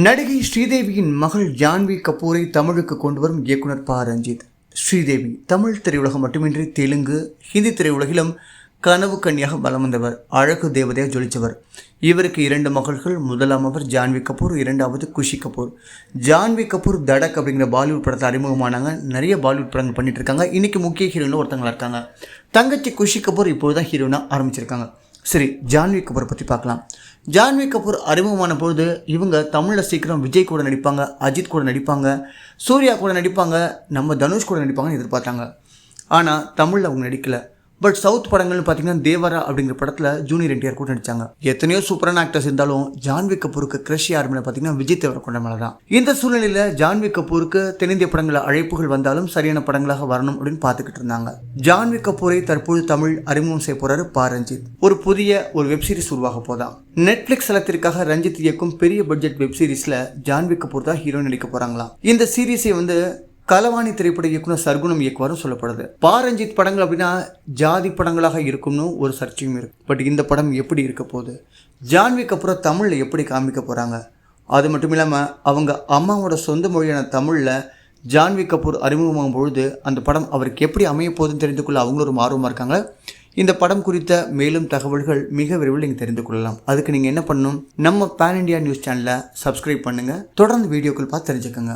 நடிகை ஸ்ரீதேவியின் மகள் ஜான்வி கபூரை தமிழுக்கு கொண்டு வரும் இயக்குனர் ப. ரஞ்சித். ஸ்ரீதேவி தமிழ் திரையுலகம் மட்டுமின்றி தெலுங்கு, ஹிந்தி திரையுலகிலும் கனவு கன்னியாக பலம் வந்தவர். அழகு தேவதையாக ஜொலிச்சவர். இவருக்கு 2 மகள்கள். முதலாமவர் ஜான்வி கபூர், 2வது குஷி கபூர். ஜான்வி கபூர் தடக் அப்படிங்கிற பாலிவுட் படத்தில் அறிமுகமானாங்க. நிறைய பாலிவுட் படங்கள் பண்ணிட்டு இருக்காங்க. இன்னைக்கு முக்கிய ஹீரோயினில் ஒருத்தங்களா இருக்காங்க. தங்கச்சி குஷி கபூர் இப்போது தான் ஹீரோயினாக ஆரம்பிச்சிருக்காங்க. சரி, ஜான்வி கபூரை பற்றி பார்க்கலாம். ஜான்வி கபூர் அறிமுகமான பொழுது இவங்க தமிழில் சீக்கிரம் விஜய் கூட நடிப்பாங்க, அஜித் கூட நடிப்பாங்க, சூர்யா கூட நடிப்பாங்க, நம்ம தனுஷ் கூட நடிப்பாங்கன்னு எதிர்பார்த்தாங்க. ஆனால் தமிழில் அவங்க நடிக்கலை. பட் சவுத் படங்கள்னு பார்த்தீங்கன்னா தேவரா அப்படிங்கிற படத்தில் ஜூனியர் என்டிஆர் கூட நடித்தாங்க. எத்தனையோ சூப்பரான ஆக்டர்ஸ் இருந்தாலும் ஜான்வி கபூருக்கு கிரஷ் யாருமே பார்த்தீங்கன்னா விஜய் தேவரகொண்ட மேலே தான். இந்த சூழ்நிலையில் ஜான்வி கபூருக்கு தென்னிந்திய படங்களில் அழைப்புகள் வந்தாலும் சரியான படங்களாக வரணும் அப்படின்னு பார்த்துக்கிட்டு இருந்தாங்க. ஜான்வி கபூரை தற்போது தமிழ் அறிமுகம் செய்ய போறாரு ப. ரஞ்சித். ஒரு புதிய வெப்சீரிஸ் உருவாக போதான். நெட்ஃபிளிக்ஸ் தளத்திற்காக ரஞ்சித் இயக்கும் பெரிய பட்ஜெட் வெப்சீரிஸ்ல ஜான்வி கபூர் தான் ஹீரோயின் நடிக்க போறாங்களாம். இந்த சீரீஸை கலவாணி திரைப்பட இயக்குனர் சர்க்குணம் இயக்குவாரும் சொல்லப்படுது. ப. ரஞ்சித் படங்கள் அப்படின்னா ஜாதி படங்களாக இருக்கும்னு ஒரு சர்ச்சையும் இருக்கு. பட் இந்த படம் எப்படி இருக்க போகுது, ஜான்வி கபூரை தமிழில் எப்படி காமிக்க போகிறாங்க, அது மட்டும் இல்லாமல் அவங்க அம்மாவோட சொந்த மொழியான தமிழில் ஜான்வி கபூர் அறிமுகமாகும் பொழுது அந்த படம் அவருக்கு எப்படி அமைய போகுதுன்னு தெரிந்து கொள்ள அவங்களும் ஒரு ஆர்வமாக இருக்காங்க. இந்த படம் குறித்த மேலும் தகவல்கள் மிக விரைவில் நீங்கள் தெரிந்து கொள்ளலாம். அதுக்கு நீங்கள் என்ன பண்ணணும், நம்ம பேன் இண்டியா நியூஸ் சேனலை சப்ஸ்கிரைப் பண்ணுங்கள். தொடர்ந்து வீடியோக்கள் பார்த்து தெரிஞ்சுக்கோங்க.